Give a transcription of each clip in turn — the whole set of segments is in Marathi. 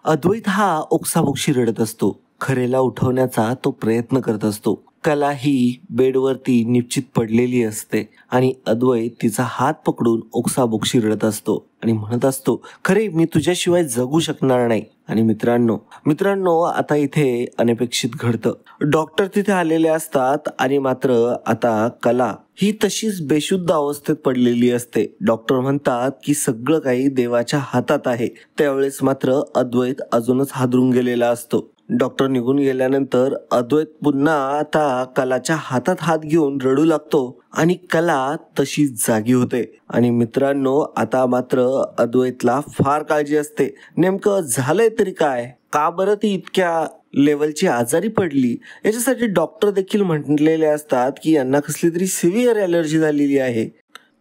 अद्वैत हा ओक्साबोक्शी रडत असतो. खरेला उठवण्याचा तो प्रयत्न करत असतो. कला ही बेडवरती निश्चित पडलेली असते आणि अद्वैत तिचा हात पकडून ओक्साबोक्शी रडत असतो आणि म्हणत असतो, खरे मी तुझ्याशिवाय जगू शकणार नाही. आणि मित्रांनो आता इथे अनपेक्षित घडतं. डॉक्टर तिथे आलेले असतात आणि मात्र आता कला ही तशीच बेशुद्ध अवस्थेत पडलेली असते. डॉक्टर म्हणतात की सगळं काही देवाच्या हातात आहे. त्यावेळेस मात्र अद्वैत अजूनच हादरून गेलेला असतो. डॉक्टर निघून गेल्यानंतर अद्वैत पुन्हा आता कलाच्या हातात हात घेऊन रडू लागतो आणि कला तशीच जागी होते. आणि मित्रांनो आता मात्र अद्वैतला फार काळजी असते. नेमकं झालंय तरी काय, का बरं ती इतक्या लेवलची आजारी पडली. याच्यासाठी डॉक्टर देखील म्हटलेले असतात की यांना कसली तरी सिव्हिअर ॲलर्जी झालेली आहे.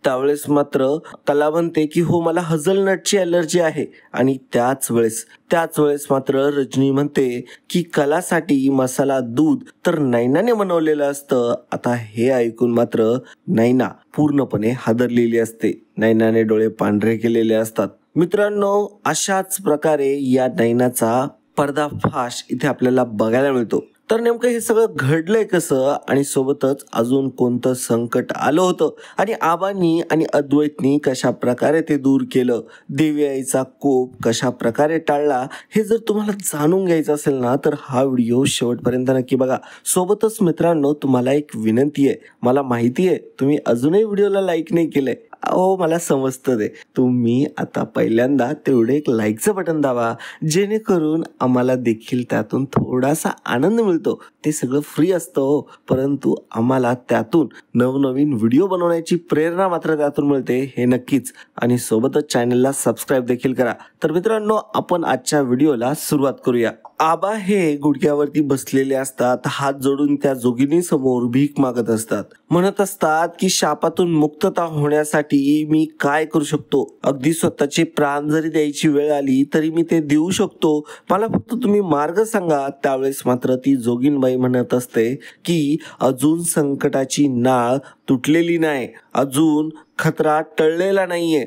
त्यावेळेस मात्र कला म्हणते की हो मला हझलनटची ॲलर्जी आहे. आणि त्याच वेळेस मात्र रजनी म्हणते की कलासाठी मसाला दूध तर नैनाने बनवलेलं असतं. आता हे ऐकून मात्र नैना पूर्णपणे हादरलेली असते. नैनाने डोळे पांढरे केलेले असतात. मित्रांनो अशाच प्रकारे या नैनाचा पर्दाफाश इथे आपल्याला बघायला मिळतो. तर नेमकं हे सगळं घडलंय कसं आणि सोबतच अजून कोणतं संकट आलं होतं आणि आबांनी आणि अद्वैतनी कशा प्रकारे ते दूर केलं, देवी आईचा कोप कशा प्रकारे टाळला, हे जर तुम्हाला जाणून घ्यायचं असेल ना तर हा व्हिडिओ शेवटपर्यंत नक्की बघा. सोबतच मित्रांनो तुम्हाला एक विनंती आहे. मला माहिती आहे तुम्ही अजूनही व्हिडिओला लाईक नाही केलंय. अहो मला समजतं ते. तुम्ही आता पहिल्यांदा तेवढे एक लाईकचं बटन दाबा जेणेकरून आम्हाला देखील त्यातून थोडासा आनंद मिळतो. ते सगळं फ्री असतं हो, परंतु आम्हाला त्यातून नवनवीन व्हिडिओ बनवण्याची प्रेरणा मात्र त्यातून मिळते हे नक्कीच. आणि सोबतच चॅनलला सबस्क्राईब देखील करा. तर मित्रांनो आपण आजच्या व्हिडिओला सुरुवात करूया. आबा हे गुडघ्यावरती बसलेले असतात. हात जोडून त्या जोगिनी समोर भीक मागत असतात. म्हणत असतात की शापातून मुक्तता होण्यासाठी मी काय करू शकतो. अगदी स्वतःचे प्राण जरी द्यायची वेळ आली तरी मी ते देऊ शकतो. मला फक्त तुम्ही मार्ग सांगा. त्यावेळेस मात्र ती जोगीनबाई म्हणत असते की अजून संकटाची नाळ तुटलेली नाही, अजून खतरा टळलेला नाहीये.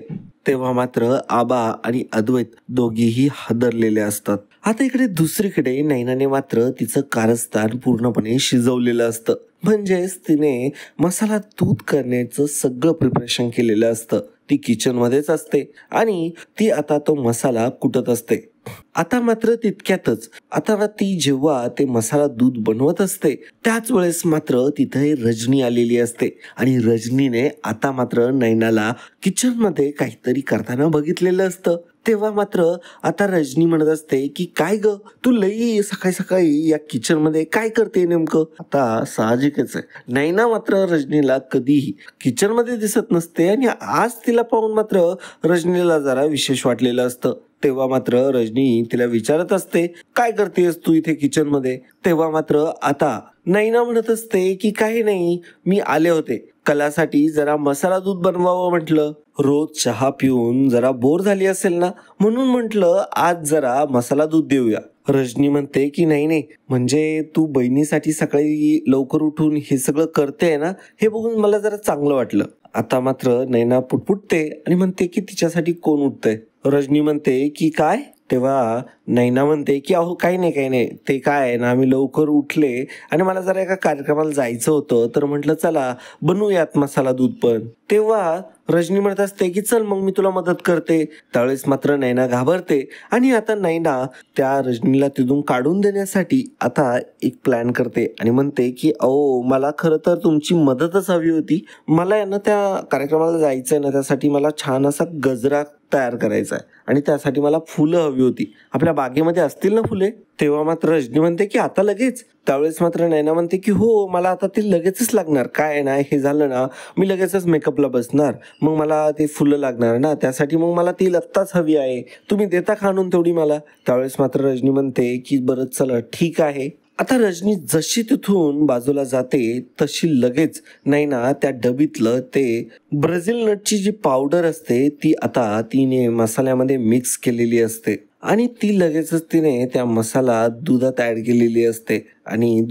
तेव्हा मात्र आबा आणि अद्वैत दोघेही हादरलेले असतात. आता इकडे दुसरीकडे नैनाने मात्र तिचं कारस्थान पूर्णपणे शिजवलेलं असतं. म्हणजेच तिने मसाला दूध करण्याचं सगळं प्रिपरेशन केलेलं असतं. ती किचन मध्येच असते आणि ती आता तो मसाला कुटत असते. आता मात्र तितक्यातच आता ती जेव्हा ते मसाला दूध बनवत असते त्याच वेळेस मात्र तिथे रजनी आलेली असते. आणि रजनीने आता मात्र नैनाला किचन मध्ये काहीतरी करताना बघितलेलं असतं. तेव्हा मात्र आता रजनी म्हणत असते की काय ग तू लई सकाळी सकाळी या किचन मध्ये काय करते नेमकं. आता साहजिकच आहे नैना मात्र रजनीला कधीही किचन मध्ये दिसत नसते आणि आज तिला पाहून मात्र रजनीला जरा विशेष वाटलेलं असतं. तेव्हा मात्र रजनी तिला विचारत असते काय करतेस तू इथे किचन मध्ये. तेव्हा मात्र आता नैना म्हणत असते की काही नाही, मी आले होते कलासाठी जरा मसाला दूध बनवावं म्हटलं. रोज चहा पिऊन जरा बोर झाली असेल ना म्हणून म्हटलं आज जरा मसाला दूध देऊया. रजनी म्हणते की नाही म्हणजे तू बहिणीसाठी सकाळी लवकर उठून हे सगळं करते ना हे बघून मला जरा चांगलं वाटलं. आता मात्र नैना पुटपुटते आणि म्हणते की तिच्यासाठी कोण उठतंय. रजनी म्हणते की काय. तेव्हा नैना म्हणते की अहो काही नाही ते काय आहे ना आम्ही लवकर उठले आणि मला जरा एका कार्यक्रमाला जायचं होतं तर म्हटलं चला बनवूयात मसाला दूध पण. तेव्हा रजनी म्हणत असते की चल मग मी तुला मदत करते. त्यावेळेस मात्र नैना घाबरते आणि आता नैना त्या रजनीला तिथून काढून देण्यासाठी आता एक प्लॅन करते आणि म्हणते की अहो मला खरं तर तुमची मदतच हवी होती. मला आहे ना त्या कार्यक्रमाला जायचंय ना त्यासाठी मला छान असा गजरा तयार करायचा आहे आणि त्यासाठी मला फुलं हवी होती. आपल्या बागेमध्ये असतील ना फुले. तेव्हा मात्र रजनी म्हणते की आता लगेच. त्यावेळेस मात्र नैना म्हणते की हो मला आता ते लगेचच लागणार. काय ना हे झालं ना मी लगेचच मेकअपला बसणार मग मला ते फुलं लागणार ना त्यासाठी मग मला ती आत्ताच हवी आहे. तुम्ही देता का आणून तेवढी मला. त्यावेळेस मात्र रजनी म्हणते की बरं चला ठीक आहे. आता रजनी जशी तिथून बाजूला जाते तशी लगेच नैना त्या डबीतलं ते ब्राझील नटची जी पावडर असते ती आता तिने मसाल्यामध्ये मिक्स केलेली असते आणि ती लगेचच तिने त्या मसाला दुधात ऍड केलेली असते. आणि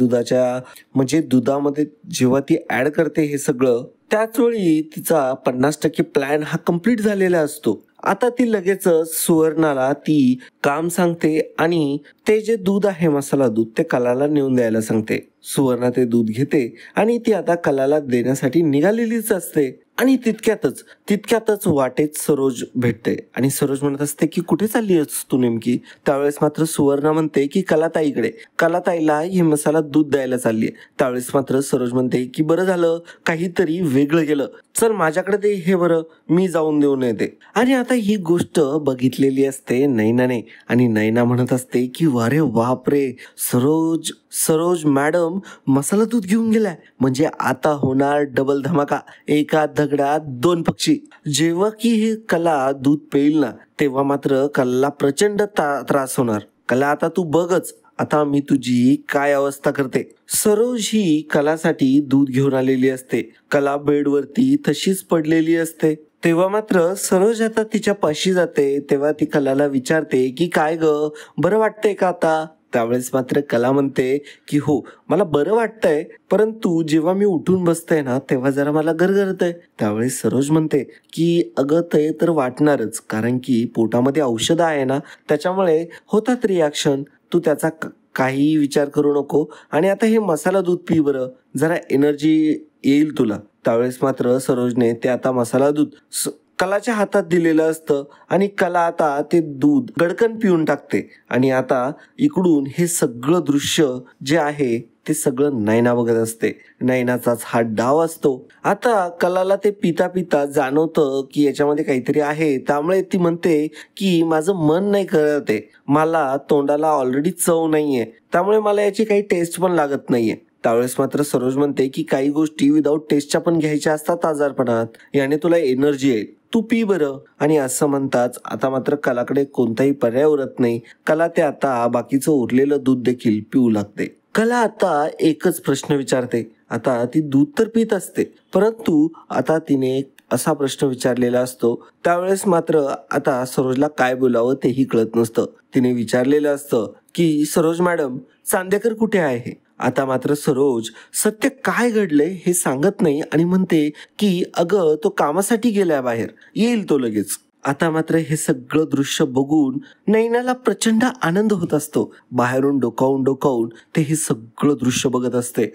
दुधामध्ये जेव्हा ती ऍड करते हे सगळं त्याच वेळी तिचा 50% प्लॅन हा कम्प्लीट झालेला असतो. आता ती लगेचच सुवर्णाला ती काम सांगते आणि ते जे दूध आहे मसाला दूध ते कलाला नेऊन द्यायला सांगते. सुवर्णा ते दूध घेते आणि ती आता कलाला देण्यासाठी निघालेलीच असते. आणि तितक्यातच वाटेत सरोज भेटते आणि सरोज म्हणत असते की कुठे चालली आहेस तू नेमकी. त्यावेळेस मात्र सुवर्णा म्हणते की कलाताईकडे, कलाताईला हे मसाला दूध द्यायला चालली आहे. त्यावेळेस मात्र सरोज म्हणते की बरं झालं, काहीतरी वेगळं गेलं, चल माझ्याकडे दे हे, बरं मी जाऊन देऊन येते. आणि आता ही गोष्ट बघितलेली असते नैनाने आणि नैना म्हणत असते की अरे बापरे, सरोज मॅडम मसाला दूध घेऊन गेलाय, म्हणजे आता होणार डबल धमाका, एका दगडात दोन पक्षी. जेव्हा की हे कला दूध पेईल ना तेव्हा मात्र कलाला प्रचंड त्रास होणार. कला आता तू बघच, आता मी तुझी काय अवस्था करते. सरोज ही कलासाठी दूध घेऊन आलेली असते. कला बेडवरती तशीच पडलेली असते. तेव्हा मात्र सरोज आता तिच्या पाशी जाते. तेव्हा ती कलाला विचारते की काय ग, बरं वाटतंय का आता. त्यावेळेस मात्र कला म्हणते की हो मला बरं वाटतंय, परंतु जेव्हा मी उठून बसते ना तेव्हा जरा मला गरगरतंय. त्यावेळेस सरोज म्हणते की अगं ते तर वाटणारच, कारण की पोटामध्ये औषधं आहे ना त्याच्यामुळे होतात रिॲक्शन, तू त्याचा काही विचार करू नको आणि आता हे मसाला दूध पी बरं, जरा एनर्जी येईल तुला. त्यावेळेस मात्र सरोजने ते आता मसाला दूध कलाच्या हातात दिलेलं असतं आणि कला आता ते दूध गडकन पिऊन टाकते. आणि आता इकडून हे सगळं दृश्य जे आहे ते सगळं नैना बघत असते. नैनाचाच हा डाव असतो. आता कलाला ते पिता पिता जाणवतं की याच्यामध्ये काहीतरी आहे. त्यामुळे ती म्हणते की माझं मन नाही करत आहे, मला तोंडाला ऑलरेडी चव नाहीये, त्यामुळे मला याची काही टेस्ट पण लागत नाहीये. त्यावेळेस मात्र सरोज म्हणते की काही गोष्टी विदाऊट टेस्टच्या पण घ्यायच्या असतात आजारपणात, याने तुला एनर्जी येईल, तू पी बरं. आणि असं म्हणताच आता मात्र कलाकडे कोणताही पर्याय उरत नाही. कला ते आता बाकीचं उरलेलं दूध देखील पिऊ लागते. कला आता एकच प्रश्न विचारते. आता ती दूध तर पित असते, परंतु आता तिने असा प्रश्न विचारलेला असतो. त्यावेळेस मात्र आता सरोजला काय बोलावं तेही कळत नसतं. तिने विचारलेलं असतं की सरोज मॅडम, चांदेकर कुठे आहे. आता मात्र सरोज सत्य काय घडलंय हे सांगत नाही आणि म्हणते की अगं तो कामासाठी गेलाय बाहेर, येईल तो लगेच. आता मात्र हे सगळं दृश्य बघून नैनाला प्रचंड आनंद होत असतो. बाहेरून डोकावून ते हे सगळं दृश्य बघत असते.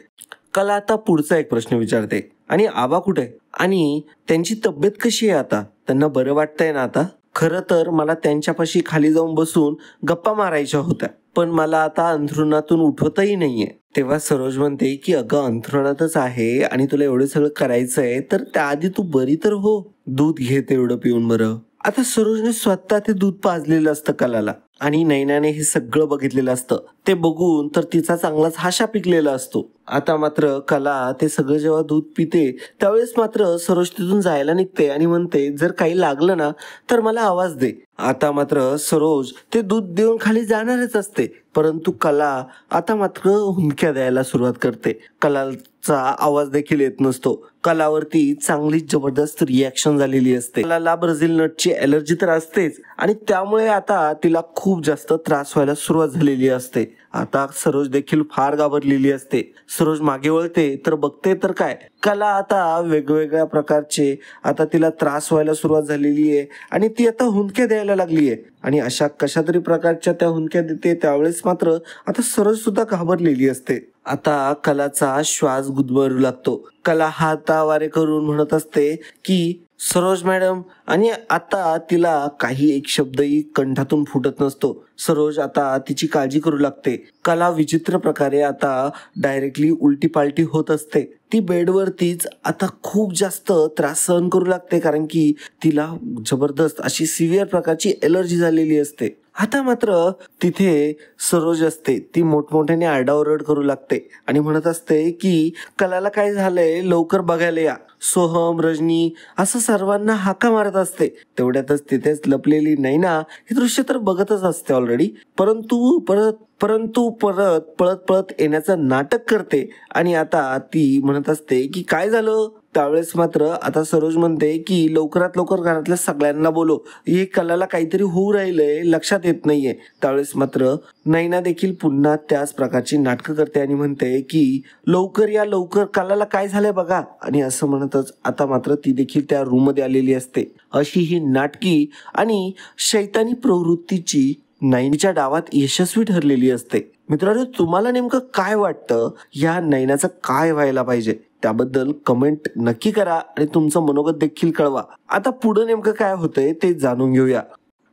कला आता पुढचा एक प्रश्न विचारते, आणि आबा कुठे आणि त्यांची तब्येत कशी आहे आता, त्यांना बरं वाटतंय ना आता. खरं तर मला त्यांच्यापाशी खाली जाऊन बसून गप्पा मारायच्या होत्या, पण मला आता अंथरुणातून उठवतही नाहीये. तेव्हा सरोज म्हणते की अगं अंथरुणातच आहे आणि तुला एवढं सगळं करायचंय तर त्याआधी तू बरी तर हो, दूध घे तेवढं पिऊन बरं. आता सरोजने स्वतः ते दूध पाजलेलं असतं कलाला आणि नैनाने हे सगळं बघितलेलं असतं. ते बघून तर तिचा चांगलाच हाशा पिकलेला असतो. आता मात्र कला ते सगळं जेव्हा दूध पिते त्यावेळेस मात्र सरोज तिथून जायला निघते आणि म्हणते जर काही लागलं ना तर मला आवाज दे. आता मात्र सरोज ते दूध देऊन खाली जाणारच असते, परंतु कला आता मात्र हुंदक्या द्यायला सुरुवात करते. कलाचा आवाज देखील येत नसतो. कलावरती चांगली जबरदस्त रिॲक्शन झालेली असते. कलाला ब्राझील नटची ॲलर्जी तर असतेच आणि त्यामुळे आता तिला खूप जास्त त्रास व्हायला सुरुवात झालेली असते. आता सरोज देखील फार घाबरलेली असते. सरोज मागे वळते तर बघते तर काय, कला आता वेगवेगळ्या प्रकारचे आता तिला त्रास व्हायला सुरुवात झालेली आहे आणि ती आता हुंदक्या द्यायला लागली आहे आणि अशा कशा तरी प्रकारच्या त्या हुंदक्या देते. त्यावेळेस मात्र आता सरोज सुद्धा घाबरलेली असते. आता कलाचा श्वास गुदमरू लागतो. कला हातावारे करून म्हणत असते की सरोज मॅडम, आणि आता तिला काही एक शब्दही कंठातून फुटत नसतो. सरोज आता तिची काळजी करू लागते. कला विचित्र प्रकारे आता डायरेक्टली उलटी पालटी होत असते. ती बेडवरतीच आता खूप जास्त त्रास सहन करू लागते, कारण की तिला जबरदस्त अशी सिव्हिअर प्रकारची एलर्जी झालेली असते. आता मात्र तिथे सरोज असते, ती मोठमोठ्याने आरडाओरड करू लागते आणि म्हणत असते की कलाला काय झालंय, लवकर बघायला या. सोहम, रजनी असं सर्वांना हाका मारत असते. तेवढ्यातच तिथेच लपलेली नैना हे दृश्य तर बघतच असते ऑलरेडी, परंतु परत पळत येण्याचं नाटक करते आणि आता ती म्हणत असते की काय झालं. त्यावेळेस मात्र आता सरोज म्हणते की लवकरात लवकर घरातल्या सगळ्यांना बोलव, हे कलाला काहीतरी होऊ राहिलंय, लक्षात येत नाहीये. त्यावेळेस मात्र नैना देखील पुन्हा त्याच प्रकारची नाटकं करते आणि म्हणते की लवकर या, लवकर, कलाला काय झालंय बघा. आणि असं म्हणतच आता मात्र ती देखील त्या रूम मध्ये आलेली असते. अशी ही नाटकी आणि शैतानी प्रवृत्तीची नैनीच्या डावात यशस्वी ठरलेली असते. मित्रांनो, तुम्हाला नेमकं काय वाटतं, या नैनाचं काय व्हायला पाहिजे त्याबद्दल कमेंट नक्की करा आणि तुमचं मनोगत देखील कळवा. आता पुढे नेमकं काय होतंय ते जाणून घेऊया.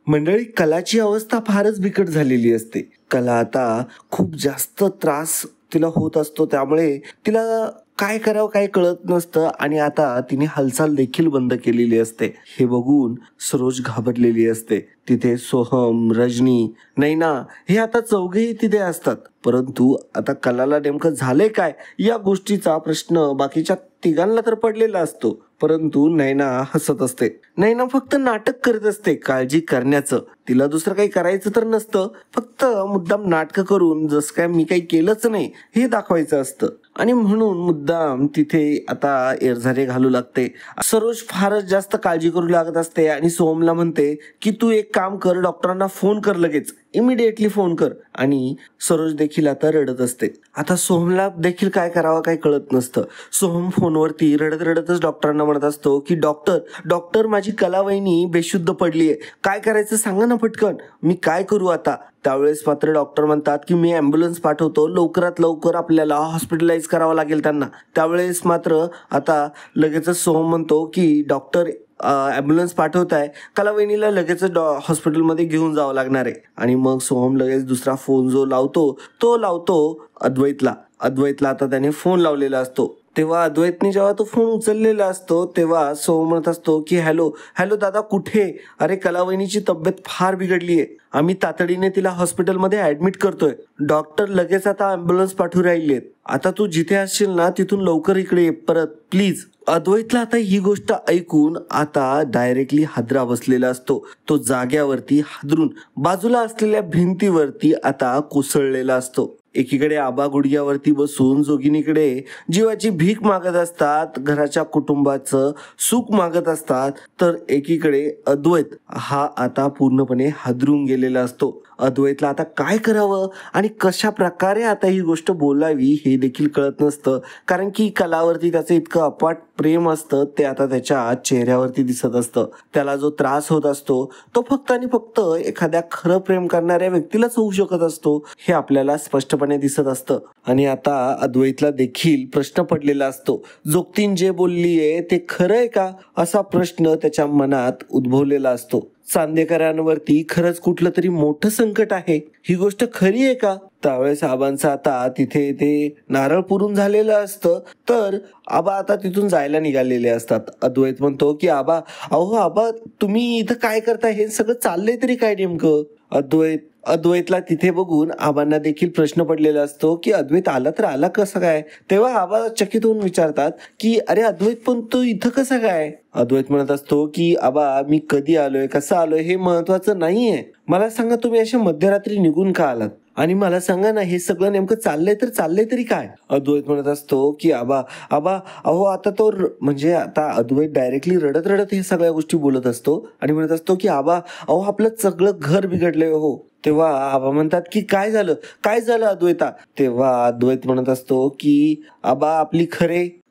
मंडळी, कलाची अवस्था फारच बिकट झालेली असते. कला आता खूप जास्त त्रास तिला होत असतो, त्यामुळे तिला काय करावं काय कळत नसतं आणि आता तिने हालचाल देखील बंद केलेली असते. हे बघून सरोज घाबरलेली असते. तिथे सोहम, रजनी, नैना हे आता चौघेही तिथे असतात. परंतु आता कलाला नेमकं झालंय काय या गोष्टीचा प्रश्न बाकीच्या तिघांना तर पडलेला असतो. परंतु नैना हसत असते. नैना फक्त नाटक करत असते काळजी करण्याचं. तिला दुसरं काही करायचं तर नसतं, फक्त मुद्दाम नाटक करून जसं काय मी काही केलंच नाही हे दाखवायचं असतं. आणि म्हणून मुद्दाम तिथे आता एरझारे घालू लागते. सरोज फारच जास्त काळजी करू लागत असते आणि सोहमला म्हणते की तू एक काम कर, डॉक्टरांना फोन कर, लगेच इमिडिएटली फोन कर. आणि सरोज देखील आता रडत असते. आता सोहमला देखील काय करावं काय कळत नसतं. सोहम फोनवरती रडत रडतच डॉक्टरांना म्हणत असतो की डॉक्टर माझी कलावहिनी बेशुद्ध पडलीये, काय करायचं सांगा ना पटकन, मी काय करू आता. त्यावेळेस मात्र डॉक्टर म्हणतात की मी ॲम्ब्युलन्स पाठवतो, लवकरात लवकर आपल्याला हॉस्पिटलाइज करावं लागेल त्यांना. त्यावेळेस मात्र आता लगेचच सोहम म्हणतो की डॉक्टर ॲम्ब्युलन्स पाठवताय, कलावहिनीला लगेच हॉस्पिटलमध्ये घेऊन जावं लागणार आहे. आणि मग सोहम लगेच दुसरा फोन जो लावतो अद्वैतला आता त्याने फोन लावलेला असतो. तेव्हा अद्वैतने जेव्हा तो फोन उचललेला असतो तेव्हा सोहम म्हणत असतो की हॅलो दादा, कुठे? अरे कलावहिनीची तब्येत फार बिघडली आहे, आम्ही तातडीने तिला हॉस्पिटलमध्ये ऍडमिट करतोय, डॉक्टर लगेच आता ॲम्ब्युलन्स पाठवू राहिलेत, आता तू जिथे असशील ना तिथून लवकर इकडे ये परत प्लीज. अद्वैतला आता ही गोष्ट ऐकून आता डायरेक्टली हादरा बसलेला असतो. तो जाग्यावरती हादरून बाजूला असलेल्या भिंतीवरती आता कोसळलेला असतो. एकीकडे आबा गुडघ्यावरती बसून जोगिनीकडे जीवाची भीक मागत असतात, घराच्या कुटुंबाचं सुख मागत असतात, तर एकीकडे अद्वैत हा आता पूर्णपणे हादरून गेलेला असतो. अद्वैतला आता काय करावं आणि कशा प्रकारे आता ही गोष्ट बोलावी हे देखील कळत नसतं, कारण की कलावरती त्याचं इतकं अफाट प्रेम असतं ते आता त्याच्या चेहऱ्यावरती दिसत असतं. त्याला जो त्रास होत असतो तो फक्त आणि फक्त एखाद्या खरं प्रेम करणाऱ्या व्यक्तीलाच होऊ शकत असतो हे आपल्याला स्पष्टपणे दिसत असतं. आणि आता अद्वैतला देखील प्रश्न पडलेला असतो, जोगतीन जे बोललीये ते खरं आहे का असा प्रश्न त्याच्या मनात उद्भवलेला असतो. चांदेकरांवरती खरंच कुठलं तरी मोठं संकट आहे, ही गोष्ट खरी आहे का? त्यावेळेस आबांचं आता तिथे ते नारळ पुरून झालेलं असतं, तर आबा आता तिथून जायला निघालेले असतात. अद्वैत म्हणतो की आबा तुम्ही इथं काय करताय, हे सगळं चाललंय तरी काय नेमकं? अद्वैतला तिथे बघून आबांना देखील प्रश्न पडलेला असतो की अद्वैत आला तर आला कसं काय? तेव्हा आबा चकित होऊन विचारतात की अरे अद्वैत, पण तू इथं कसं काय? अद्वैत म्हणत असतो की आबा मी कधी आलोय, कसं आलोय हे महत्वाचं नाहीये, मला सांगा तुम्ही अशा मध्यरात्री निघून का आलात? आणि मला सांगा ना, हे सगळं नेमकं चाललंय तरी काय? अद्वैत म्हणत असतो की आबा अहो आता तो म्हणजे आता अद्वैत डायरेक्टली रडत रडत हे सगळ्या गोष्टी बोलत असतो आणि म्हणत असतो की आबा अहो आपलं सगळं घर बिघडलंय हो. तेव्हा आबा म्हणतात की काय झालं अद्वैता? तेव्हा अद्वैत म्हणत असतो की आबा आपली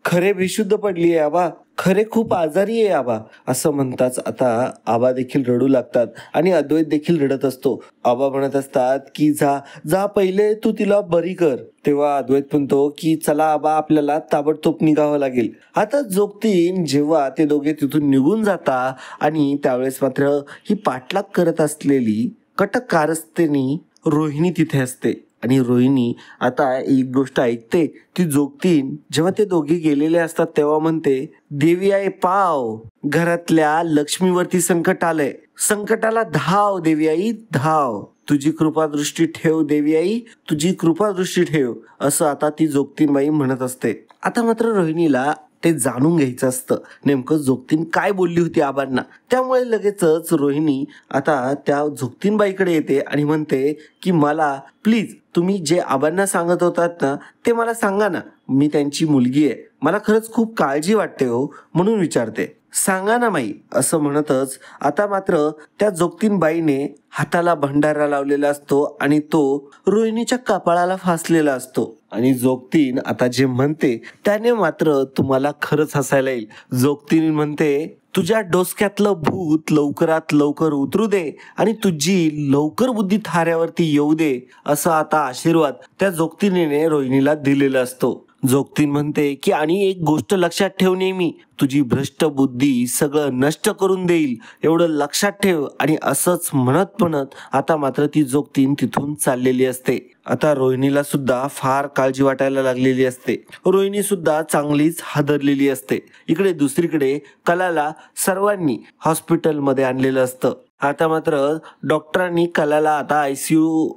खरे बेशुद्ध पडली आहे आबा, खरे खूप आजारी आहे आबा. असं म्हणताच आता आबा देखील रडू लागतात आणि अद्वैत देखील रडत असतो. आबा म्हणत असतात की जा पहिले तू तिला बरी कर. तेव्हा अद्वैत म्हणतो की चला आबा आपल्याला ताबडतोब निघावं लागेल. आता जोगतीन जेव्हा ते दोघे तिथून निघून जाता आणि त्यावेळेस मात्र ही पाठलाग करत असलेली कटक कारस्थेनी रोहिणी तिथे असते आणि रोहिणी आता एक गोष्ट ऐकते. ती जोगतीन जेव्हा ते दोघे गेलेले असतात तेव्हा म्हणते, देवी आई पाव, घरातल्या लक्ष्मीवरती संकट आलंय, संकटाला धाव देवी आई धाव, तुझी कृपादृष्टी ठेव देवी आई, तुझी कृपादृष्टी ठेव, असं आता ती जोगतीनबाई म्हणत असते. आता मात्र रोहिणीला ते जाणून घ्यायचं असतं नेमकं जोगतीन काय बोलली होती आबांना. त्यामुळे लगेचच रोहिणी आता त्या जोगतीनबाईकडे येते आणि म्हणते की मला प्लीज तुम्ही जे आबांना सांगत होतात ना ते मला सांगा ना, मी त्यांची मुलगी आहे, मला खरंच खूप काळजी वाटते हो, म्हणून विचारते, सांगा ना माई. असं म्हणतच आता मात्र त्या जोगतीनबाईने हाताला भंडारा लावलेला असतो आणि तो रोहिणीच्या कपाळाला फासलेला असतो. आणि जोगतीन आता जे म्हणते त्याने मात्र तुम्हाला खरंच हसायला येईल. जोगतीन म्हणते, तुझ्या डोसक्यातलं भूत लवकरात लवकर उतरू दे आणि तुझी लवकर बुद्धी थाऱ्यावरती येऊ दे, असा आता आशीर्वाद त्या जोगतीने रोहिणीला दिलेला असतो. जोगतीन म्हणते की आणि एक गोष्ट लक्षात ठेव, नेहमी तुझी भ्रष्ट बुद्धी सगळं नष्ट करून देईल, एवढं लक्षात ठेव. आणि असंच म्हणत आता मात्र ती जोगतीन तिथून चाललेली असते. आता रोहिणीला सुद्धा फार काळजी वाटायला लागलेली असते. रोहिणी सुद्धा चांगलीच हादरलेली असते. इकडे दुसरीकडे कलाला सर्वांनी हॉस्पिटलमध्ये आणलेलं असतं. आता मात्र डॉक्टरांनी कलाला आता ICU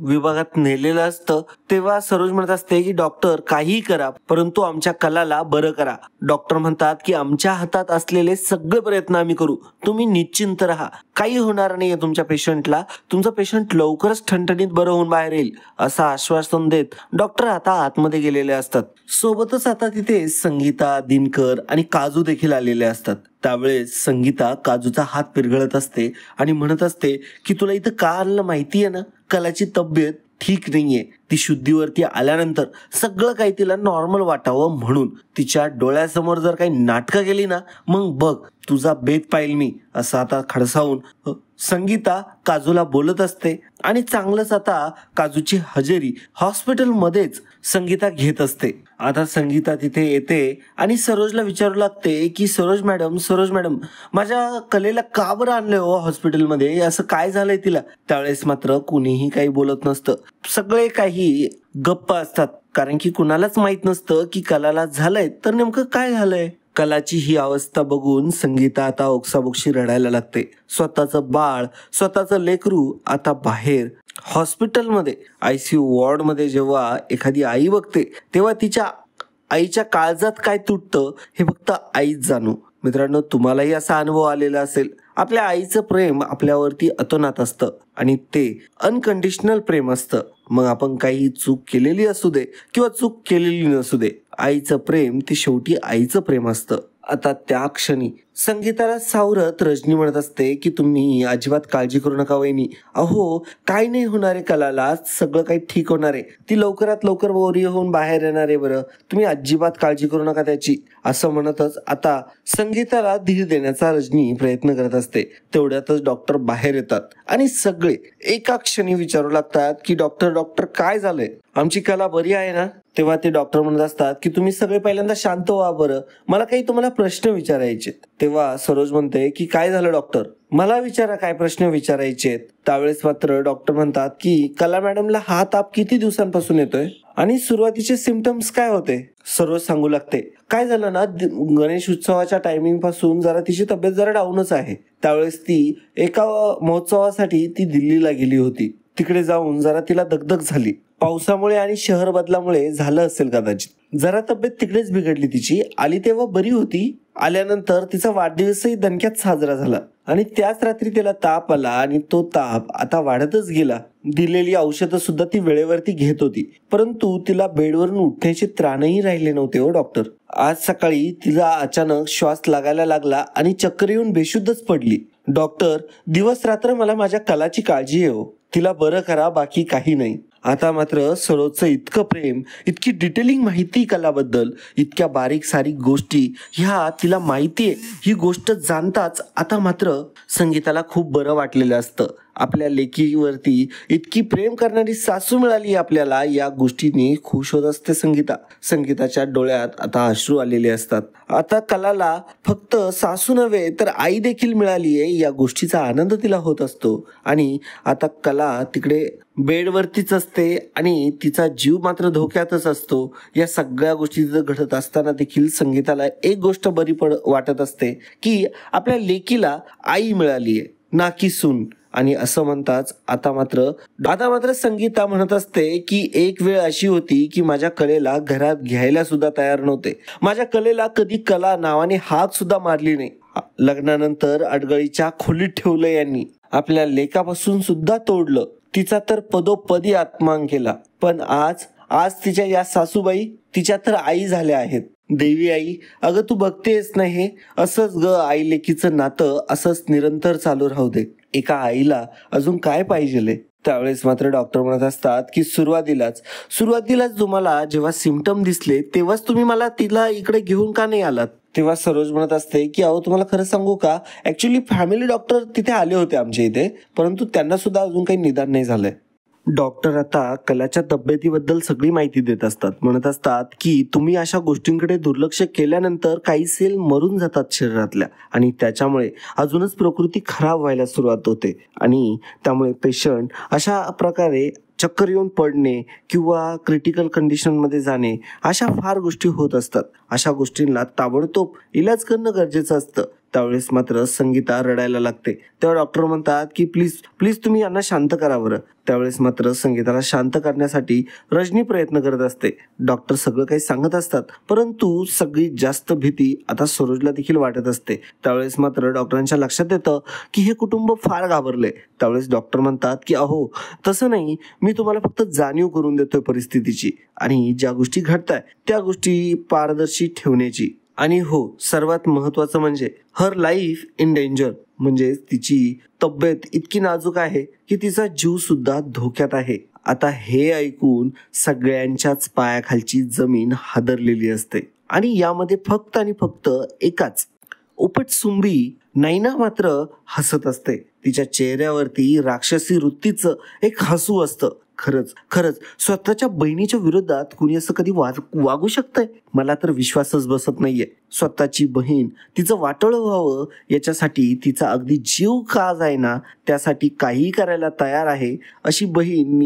विभागात नेलेलं असतं. तेव्हा सरोज म्हणत असते की डॉक्टर काहीही करा परंतु आमच्या कलाला बरं करा. डॉक्टर म्हणतात की आमच्या हातात असलेले सगळे प्रयत्न आम्ही करू, तुम्ही निश्चिंत राहा, काही होणार नाहीये तुमच्या पेशंटला, तुमचं पेशंट लवकरच ठणठणीत बरं होऊन बाहेर येईल, असं आश्वासन देत डॉक्टर आता आतमध्ये गेलेले असतात. सोबतच आता तिथे संगीता, दिनकर आणि काजू देखील आलेले असतात. त्यावेळेस संगीता काजूचा हात पिरगळत असते आणि म्हणत असते की तुला इथं का आणलं माहितीये ना, कलाची तब्येत ठीक नाहीये, ती शुद्धीवरती आल्यानंतर सगळं काही तिला नॉर्मल वाटावं म्हणून तिच्या डोळ्यासमोर जर काही नाटकं केली ना मग बघ तुझा बेत पाहिल मी, असं आता खडसावून संगीता काजूला बोलत असते. आणि चांगलंच आता काजूची हजेरी हॉस्पिटलमध्येच संगीता घेत असते. आता संगीता तिथे येते आणि सरोजला विचारू लागते की सरोज मॅडम माझ्या कलेला का बरं आणलंय हो हॉस्पिटलमध्ये, असं काय झालंय तिला. त्यावेळेस मात्र कुणीही काही बोलत नसतं, सगळे काही गप्प असतात, कारण की कुणालाच माहित नसतं की कलाला झालंय तर नेमकं काय झालंय. कलाची ही अवस्था बघून संगीता आता ओक्साबोक्शी रडायला लागते. स्वतःचं बाळ, स्वतःचं लेकरू आता बाहेर हॉस्पिटलमध्ये ICU वॉर्डमध्ये जेव्हा एखादी आई बघते तेव्हा तिच्या आईच्या काळजात काय तुटतं हे फक्त आईच जाणू. मित्रांनो, तुम्हालाही असा अनुभव आलेला असेल. आपल्या आईचं प्रेम आपल्यावरती अतोनात असतं आणि ते अनकंडिशनल प्रेम असतं. मग आपण काही चूक केलेली असू दे किंवा चूक केलेली नसू दे, आईचं प्रेम ते शेवटी आईचं प्रेम असतं. आता त्या क्षणी संगीताला सावरत रजनी म्हणत असते की तुम्ही अजिबात काळजी करू नका वहिनी, अहो काही नाही होणार आहे कलाला, सगळं काही ठीक होणार आहे, ती लवकरात लवकर बरी होऊन बाहेर येणार आहे, बरं तुम्ही अजिबात काळजी करू नका त्याची. असं म्हणतच आता संगीताला धीर देण्याचा रजनी प्रयत्न करत असते. तेवढ्यातच डॉक्टर बाहेर येतात आणि सगळे एका क्षणी विचारू लागतात की डॉक्टर काय झालंय, आमची कला बरी आहे ना. तेव्हा ते डॉक्टर म्हणत असतात की तुम्ही सगळे पहिल्यांदा शांत व्हा बरं, मला काही तुम्हाला प्रश्न विचारायचे. तेव्हा सरोज म्हणते की काय झालं डॉक्टर, मला विचारा काय प्रश्न विचारायचे. त्यावेळेस मात्र डॉक्टर म्हणतात की कला मॅडमला हा ताप किती दिवसांपासून येतोय आणि सुरुवातीचे सिम्पटम्स काय होते. सरोज सांगू लागते काय झालं ना, गणेश उत्सवाच्या टायमिंग पासून जरा तिची तब्येत जरा डाऊनच आहे. त्यावेळेस ती एका महोत्सवासाठी ती दिल्लीला गेली होती. तिकडे जाऊन जरा तिला दगदग झाली, पावसामुळे आणि शहर बदलामुळे झालं असेल कदाचित. जरा तब्येत तिकडेच बिघडली तिची. आली तेव्हा बरी होती, आल्यानंतर तिचा वाढदिवसही दणक्यात साजरा झाला आणि त्याच रात्री तिला ताप आला आणि तो ताप आता वाढतच गेला. दिलेली औषधं सुद्धा ती वेळेवरती घेत होती, परंतु तिला बेडवरून उठण्याचे त्राणही राहिले नव्हते हो डॉक्टर. आज सकाळी तिला अचानक श्वास लागायला लागला आणि चक्कर येऊन बेशुद्धच पडली. डॉक्टर, दिवस रात्र मला माझ्या कलाची काळजी आहे हो, तिला बरं करा, बाकी काही नाही. आता मात्र सरोजचं इतकं प्रेम, इतकी डिटेलिंग माहिती कलाबद्दल, इतक्या बारीक सारीक गोष्टी ह्या तिला माहितीये, ही गोष्ट जाणताच आता मात्र संगीताला खूप बरं वाटलेलं असतं. आपल्या लेकीवरती इतकी प्रेम करणारी सासू मिळाली आपल्याला, या गोष्टीने खुश होत असते संगीता. संगीताच्या डोळ्यात आता अश्रू आलेले असतात. आता कलाला फक्त सासू नव्हे तर आई देखील मिळाली आहे, या गोष्टीचा आनंद तिला होत असतो. आणि आता कला तिकडे बेडवरतीच असते आणि तिचा जीव मात्र धोक्यातच असतो. या सगळ्या गोष्टी घडत असताना देखील संगीताला एक गोष्ट बरी वाटत असते की आपल्या लेकीला आई मिळाली आहे, ना की सून. आणि असं म्हणताच आता मात्र संगीता म्हणत असते की एक वेळ अशी होती की माझ्या कलेला घरात घ्यायला सुद्धा तयार नव्हते. माझ्या कलेला कधी कला नावाने हाक सुद्धा मारली नाही. लग्नानंतर अडगळीच्या खोलीत ठेवलं यांनी. आपल्या लेकापासून सुद्धा तोडलं. तिचा तर पदोपदी अपमान केला. पण आज तिच्या या सासूबाई तिच्या तर आई झाल्या आहेत. देवी आई, अगं तू बघतेस ना हे असंच ग, आई लेकीचं नातं असंच निरंतर चालू राहू दे. एका आईला अजून काय पाहिजे. त्यावेळेस मात्र डॉक्टर म्हणत असतात की सुरुवातीलाच तुम्हाला जेव्हा सिम्पटम दिसले तेव्हाच तुम्ही मला तिला इकडे घेऊन का नाही आलात. तेव्हा सरोज म्हणत असते की अहो तुम्हाला खरं सांगू का, ऍक्च्युली फॅमिली डॉक्टर तिथे आले होते आमच्या इथे, परंतु त्यांना सुद्धा अजून काही निदान नाही झालंय. डॉक्टर आता कलाच्या तब्येतीबद्दल सगळी माहिती देत असतात. म्हणत असतात की तुम्ही अशा गोष्टींकडे दुर्लक्ष केल्यानंतर काही सेल मरून जातात शरीरातल्या आणि त्याच्यामुळे अजूनच प्रकृती खराब व्हायला सुरुवात होते आणि त्यामुळे पेशंट अशा प्रकारे चक्कर येऊन पडणे किंवा क्रिटिकल कंडिशनमध्ये जाणे अशा फार गोष्टी होत असतात. अशा गोष्टींना ताबडतोब इलाज करणं गरजेचं असतं. त्यावेळेस मात्र संगीता रडायला लागते. तेव्हा डॉक्टर म्हणतात की प्लीज तुम्ही यांना शांत करा बरं. त्यावेळेस मात्र संगीताला शांत करण्यासाठी रजनी प्रयत्न करत असते. डॉक्टर सगळं काही सांगत असतात, परंतु सगळी जास्त भीती आता सरोजला देखील वाटत असते. त्यावेळेस मात्र डॉक्टरांच्या लक्षात येतं की हे कुटुंब फार घाबरले. त्यावेळेस डॉक्टर म्हणतात की अहो तसं नाही, मी तुम्हाला फक्त जाणीव करून देतोय परिस्थितीची आणि ज्या गोष्टी घडताय त्या गोष्टी पारदर्शी ठेवण्याची. आणि हो, सर्वात महत्वाचं म्हणजे हर लाईफ इन डेंजर, म्हणजे तिची तब्येत इतकी नाजूक आहे की तिचा जीव सुद्धा धोक्यात आहे. आता हे ऐकून सगळ्यांच्याच पायाखालची जमीन हादरलेली असते आणि यामध्ये फक्त आणि फक्त एकाच उपटसुंबी नैना मात्र हसत असते. तिच्या चेहऱ्यावरती राक्षसी वृत्तीचं एक हसू असतं. खरंच स्वतःच्या बहिणीच्या विरोधात कुणी असं कधी वागू शकतंय? मला तर विश्वासच बसत नाहीये. स्वतःची बहीण तिचं वाटोळं व्हावं याच्यासाठी तिचा अगदी जीव का जायना त्यासाठी काही करायला तयार आहे अशी बहीण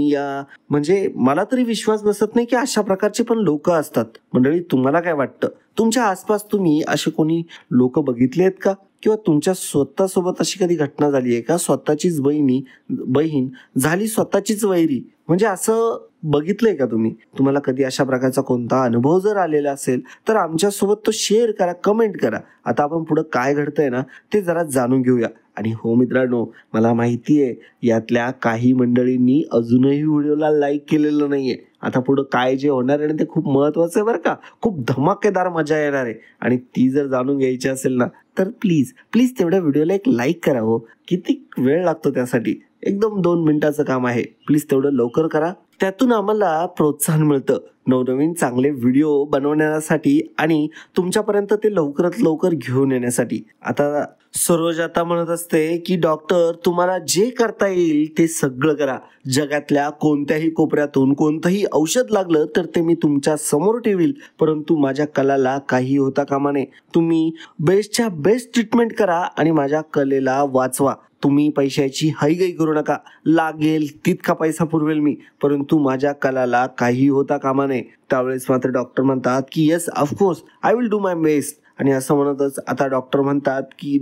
म्हणजे मला तरी विश्वास बसत नाही की अशा प्रकारचे पण लोक असतात. मंडळी, तुम्हाला काय वाटतं? तुमच्या आसपास तुम्ही असे कोणी लोक बघितले आहेत का? किंवा तुमच्या स्वतःसोबत अशी कधी घटना झाली आहे का? स्वतःचीच बहीण झाली स्वतःचीच वैरी, म्हणजे असं बघितलंय का तुम्ही? तुम्हाला कधी अशा प्रकारचा कोणता अनुभव जर आलेला असेल तर आमच्यासोबत तो शेअर करा, कमेंट करा. आता आपण पुढे काय घडतंय ना ते जरा जाणून घेऊया. आणि हो मित्रांनो, मला माहिती आहे यातल्या काही मंडळींनी अजूनही व्हिडिओला लाईक केलेलं नाहीये. आता पुढं काय जे होणार आहे ते खूप महत्वाचं आहे बरं का. खूप धमाकेदार मजा येणार आहे आणि ती जर जाणून घ्यायची असेल ना तर प्लीज तेवढ्या व्हिडिओला एक लाईक करा हो. किती वेळ लागतो त्यासाठी? एकदम 2 मिनिटाचं काम आहे. प्लीज तेवढं लवकर करा. त्यातून आम्हाला प्रोत्साहन मिळतं नवनवीन चांगले व्हिडिओ बनवण्यासाठी आणि तुमच्यापर्यंत ते लवकरात लवकर घेऊन येण्यासाठी. आता सरोज आता म्हणत असते की डॉक्टर, तुम्हाला जे करता येईल ते सगळं करा. जगातल्या कोणत्याही कोपऱ्यातून कोणतंही औषध लागलं तर ते मी तुमच्या समोर ठेवील, परंतु माझ्या कलेला काही होता कामा नये. तुम्ही बेस्टच्या बेस्ट ट्रीटमेंट करा आणि माझ्या कलेला वाचवा. तुम्ही पैशाची हईगई करू नका. लागेल तितका पैसा पुरवेल मी, परंतु माझ्या कलाला काही होता कामा नये. त्यावेळेस मात्र डॉक्टर म्हणतात की yes of course I will do my best. आणि असं म्हणतच आता डॉक्टर म्हणतात की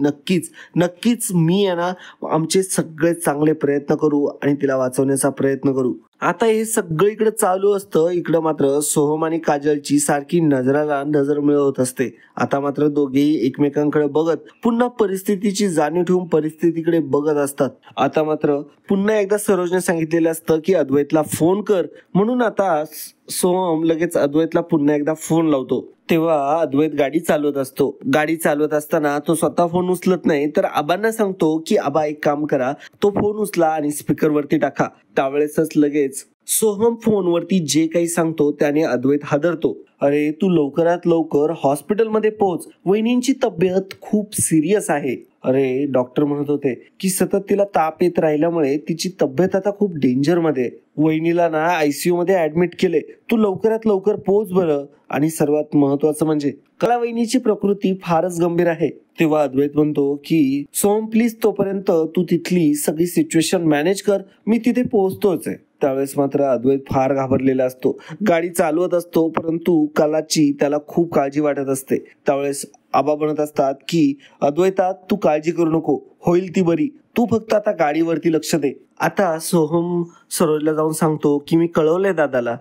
नक्कीच मी आहे ना आमचे सगळे चांगले प्रयत्न करू आणि तिला वाचवण्याचा प्रयत्न करू. आता हे सगळं इकडे चालू असतं, इकडं मात्र सोहम आणि काजलची सारखी नजराला नजर मिळवत असते. आता मात्र दोघेही एकमेकांकडे बघत पुन्हा परिस्थितीची जाणीव ठेवून परिस्थितीकडे बघत असतात. आता मात्र पुन्हा एकदा सरोजने सांगितलेलं असतं की अद्वैतला फोन कर, म्हणून आता सोहम लगेच अद्वैतला पुन्हा एकदा फोन लावतो. तेव्हा अद्वैत गाडी चालवत असतो. गाडी चालवत असताना तो स्वतः फोन उचलत नाही तर आबांना सांगतो की आबा एक काम करा, तो फोन उचला आणि स्पीकर वरती टाका. त्यावेळेसच लगेच सोहम फोनवरती जे काही सांगतो त्याने अद्वैत हादरतो. अरे तू लवकरात लवकर हॉस्पिटलमध्ये पोहोच, वहिनींची तब्येत खूप सिरियस आहे. अरे डॉक्टर म्हणत होते की सतत तिला ताप येत राहिल्यामुळे तिची तब्येत आता खूप डेंजर मध्ये. वहिनीला ना आयसीयू मध्ये ऍडमिट केले, तू लवकरात लवकर पोहोच बरं. आणि सर्वात महत्वाचं म्हणजे कला वहिनीची प्रकृती फारच गंभीर आहे. तेव्हा अद्वैत म्हणतो की सोहम प्लीज तोपर्यंत तू तिथली सगळी सिच्युएशन मॅनेज कर, मी तिथे पोहोचतोच आहे. त्यावेळेस मात्र अद्वैत फार घाबरलेला असतो. गाडी चालवत असतो, परंतु कलाची त्याला खूप काळजी वाटत असते. त्यावेळेस आबा म्हणत असतात की अद्वैता तू काळजी करू नको, होईल ती बरी, तू फक्त आता गाडीवरती लक्ष दे. आता सोहम सरोजला जाऊन सांगतो की मी कळवलंय दादाला.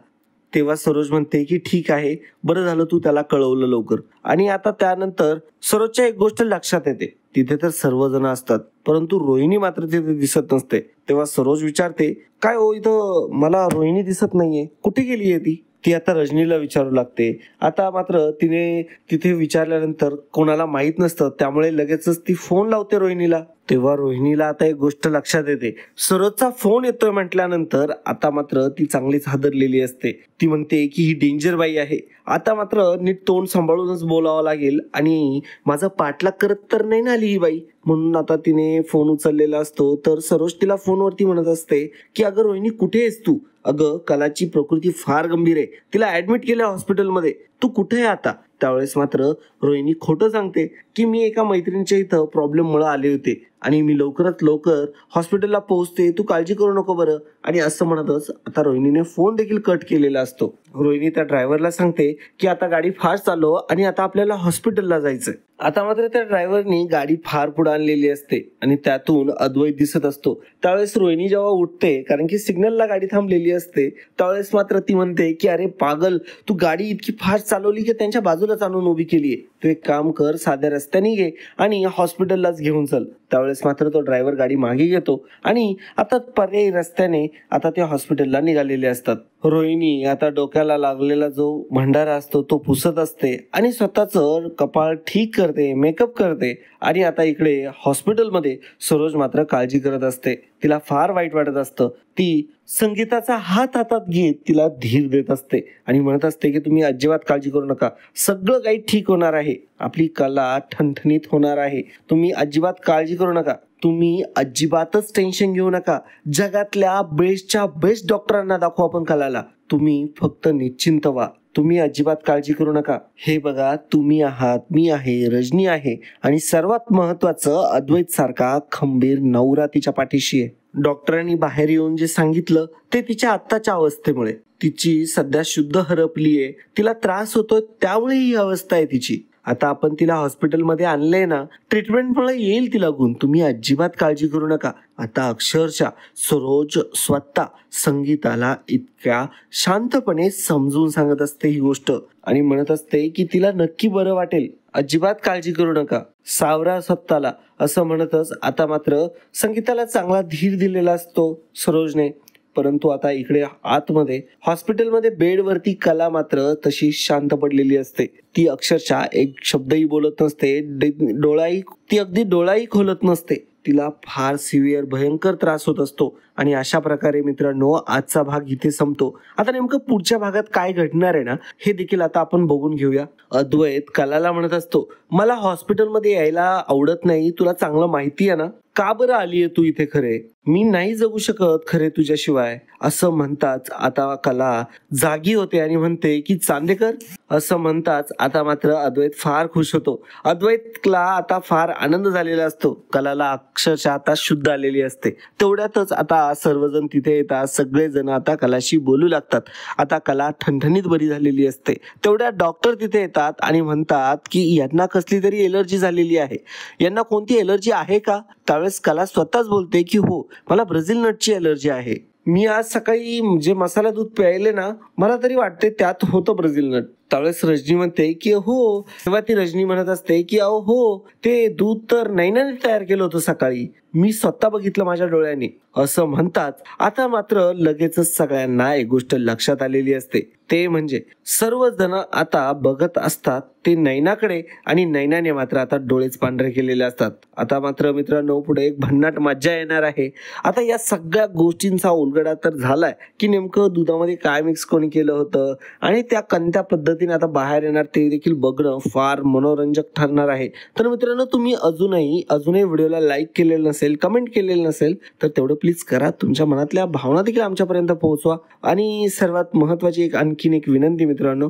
तेव्हा सरोज म्हणते की ठीक आहे, बरं झालं तू त्याला कळवलं लवकर. आणि आता त्यानंतर सरोजच्या एक गोष्ट लक्षात येते, तिथे तर सर्वजण असतात परंतु रोहिणी मात्र तिथे दिसत नसते. तेव्हा सरोज विचारते, काय हो इथं मला रोहिणी दिसत नाहीये, कुठे गेली आहे ती? ती आता रजनीला विचारू लागते. आता मात्र तिने तिथे विचारल्यानंतर कोणाला माहित नसतं, त्यामुळे लगेचच ती फोन लावते रोहिणीला. तेव्हा रोहिणीला आता एक गोष्ट लक्षात येते, सरोजचा फोन येतोय म्हटल्यानंतर आता मात्र ती चांगलीच हादरलेली असते. ती म्हणते की ही डेंजर बाई आहे, आता मात्र नीट तोंड सांभाळूनच बोलावं लागेल आणि माझा पाठलाग करत तर नाही ना आली ही बाई. म्हणून आता तिने फोन उचललेला असतो. तर सरोज तिला फोनवरती म्हणत असते की अगं रोहिणी कुठे आहेस तू? अगं कलाची प्रकृती फार गंभीर आहे, तिला ऍडमिट केलं हॉस्पिटलमध्ये, तू कुठे आहे आता? त्यावेळेस मात्र रोहिणी खोटं सांगते की मी एका मैत्रिणीच्या इथं प्रॉब्लेममुळे आले होते आणि मी लवकरात लवकर हॉस्पिटलला पोहोचते, तू काळजी करू नको बरं. आणि असं म्हणतच आता रोहिणीने फोन देखील कट केलेला असतो. रोहिणी त्या ड्रायव्हरला सांगते की आता गाडी फास्ट चालव आणि आता आपल्याला हॉस्पिटलला जायचंय. आता मात्र त्या ड्रायव्हरनी गाडी फार पुढे आणलेली असते आणि त्यातून अद्वैत दिसत असतो. त्यावेळेस रोहिणी जेव्हा उठते, कारण की सिग्नलला गाडी थांबलेली असते, त्यावेळेस मात्र ती म्हणते की अरे पागल, तू गाडी इतकी फास्ट चालवली की त्यांच्या बाजूलाच आणून उभी केलीये, तू एक काम कर, साध्या रस्त्याने घे आणि हॉस्पिटललाच घेऊन चल. त्यावेळेस मात्र तो ड्रायव्हर गाडी मागे घेतो आणि आता पर्यायी रस्त्याने आता ते हॉस्पिटलला निघालेले असतात. रोहिणी आता डोक्याला लागलेला जो भंडारा असतो तो पुसत असते आणि स्वतःचं कपाळ ठीक करते, मेकअप करते. आणि आता इकडे हॉस्पिटलमध्ये सरोज मात्र काळजी करत असते. तिला फार वाईट वाटत असतं. ती संगीताचा हात हातात घेत तिला धीर देत असते आणि म्हणत असते की तुम्ही अजिबात काळजी करू नका, सगळं काही ठीक होणार आहे, आपली कला ठणठणीत होणार आहे, तुम्ही अजिबात काळजी करू नका, तुम्ही अजिबातच टेन्शन घेऊ नका, जगातल्या बेस्टच्या बेस्ट डॉक्टरांना दाखवू आपण कलाला, तुम्ही फक्त निश्चिंत व्हा, तुम्ही अजिबात काळजी करू नका. हे बघा, तुम्ही आहात, मी आहे, रजनी आहे आणि सर्वात महत्वाचं अद्वैत सारखा खंबीर नवरा तिच्या पाठीशी आहे. डॉक्टरांनी बाहेर येऊन जे सांगितलं ते तिच्या आत्ताच्या अवस्थेमुळे, तिची सध्या शुद्ध हरपलीये, तिला त्रास होतोय, त्यामुळे ही अवस्था आहे तिची. आता आपण तिला हॉस्पिटलमध्ये आणलंय ना, ट्रीटमेंटमुळे येईल तिला गुण, तुम्ही अजिबात काळजी करू नका. आता अक्षरशः सरोज स्वतः संगीताला इतक्या शांतपणे समजून सांगत असते ही गोष्ट आणि म्हणत असते की तिला नक्की बरं वाटेल, अजिबात काळजी करू नका, सावरा स्वतःला, असं म्हणतच आता मात्र संगीताला चांगला धीर दिलेला असतो सरोजने. परंतु आता इकडे आतमध्ये हॉस्पिटलमध्ये बेडवरती कला मात्र तशी शांत पडलेली असते. ती अक्षरशः एक शब्दही बोलत नसते, ती अगदी डोळाही खोलत नसते. तिला फार सिव्हिअर भयंकर त्रास होत असतो. आणि अशा प्रकारे मित्रांनो आजचा भाग इथे संपतो. आता नेमकं पुढच्या भागात काय घडणार आहे ना, हे देखील आता आपण बघून घेऊया. अद्वैत कलाला म्हणत असतो, मला हॉस्पिटलमध्ये यायला आवडत नाही, तुला चांगलं माहिती आहे ना, का बरं आलीये तू इथे? खरे मी नाही जगू शकत खरे तुझ्याशिवाय. असं म्हणताच आता कला जागी होते आणि म्हणते की चांदेकर. असं म्हणताच आता मात्र अद्वैत फार खुश होतो. अद्वैतला आता फार आनंद झालेला असतो. कलाला अक्षरशः आता शुद्ध आलेली असते. तेवढ्यातच आता सर्वजण तिथे येतात. सगळेजण आता कलाशी बोलू लागतात. आता कला ठणठणीत बरी झालेली असते. तेवढ्या डॉक्टर तिथे येतात आणि म्हणतात की यांना कसली तरी एलर्जी झालेली आहे, यांना कोणती एलर्जी आहे का? त्यावेळेस कला स्वतःच बोलते की हो, मला ब्राझील नटची एलर्जी आहे. मी आज सकाळी जे मसाला दूध प्यायले ना, मला तरी वाटते त्यात होतं ब्राझील नट. त्यावेळेस रजनी म्हणते की हो. तेव्हा ती रजनी म्हणत असते की अहो हो, ते दूध तर नैनाने तयार केलं होतं सकाळी, मी स्वतः बघितलं माझ्या डोळ्याने. असं म्हणतात आता मात्र लगेचच सगळ्यांना एक गोष्ट लक्षात आलेली असते. ते म्हणजे सर्वजण आता बघत असतात ते नैनाकडे आणि नैनाने मात्र आता डोळेच पांढरे केलेले असतात. आता मात्र मित्रांनो पुढे एक भन्नाट मज्जा येणार आहे. आता या सगळ्या गोष्टींचा उलगडा तर झालाय की नेमकं दुधामध्ये काय मिक्स कोणी केलं होतं आणि त्या कोणत्या पद्धतीने आता बाहेर येणार ते देखील बघणं फार मनोरंजक ठरणार आहे. तर मित्रांनो तुम्ही अजूनही व्हिडिओला लाईक केलेलं नसेल, कमेंट केलेलं नसेल तर तेवढं प्लीज करा. तुमच्या मनातल्या भावना देखील आमच्यापर्यंत पोहोचवा. आणि सर्वात महत्वाची आणखीन एक विनंती मित्रांनो,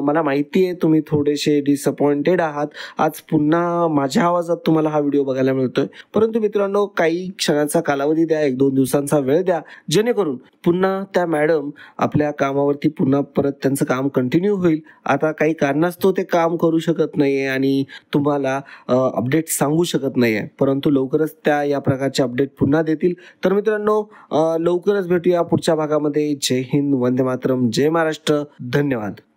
मला माहिती आहे तुम्ही थोडेसे डिसअपॉइंटेड आहात. आज पुन्हा माझ्या आवाजात तुम्हाला हा व्हिडिओ बघायला मिळतोय. परंतु मित्रांनो काही क्षणाचा कालावधी द्या, 1-2 दिवसांचा वेळ द्या, जेणेकरून पुन्हा त्या मॅडम आपल्या कामावरती पुन्हा परत त्यांचं काम कंटिन्यू होईल. आता काही कारणास्तव ते काम करू शकत नाहीये आणि तुम्हाला अपडेट सांगू शकत नाहीये, परंतु लवकरच त्या या प्रकारचे अपडेट पुन्हा देतील. तर मित्रांनो, लवकरच भेटूया पुढच्या भागामध्ये. जय हिंद, वंदे मातरम, जय महाराष्ट्र, धन्यवाद.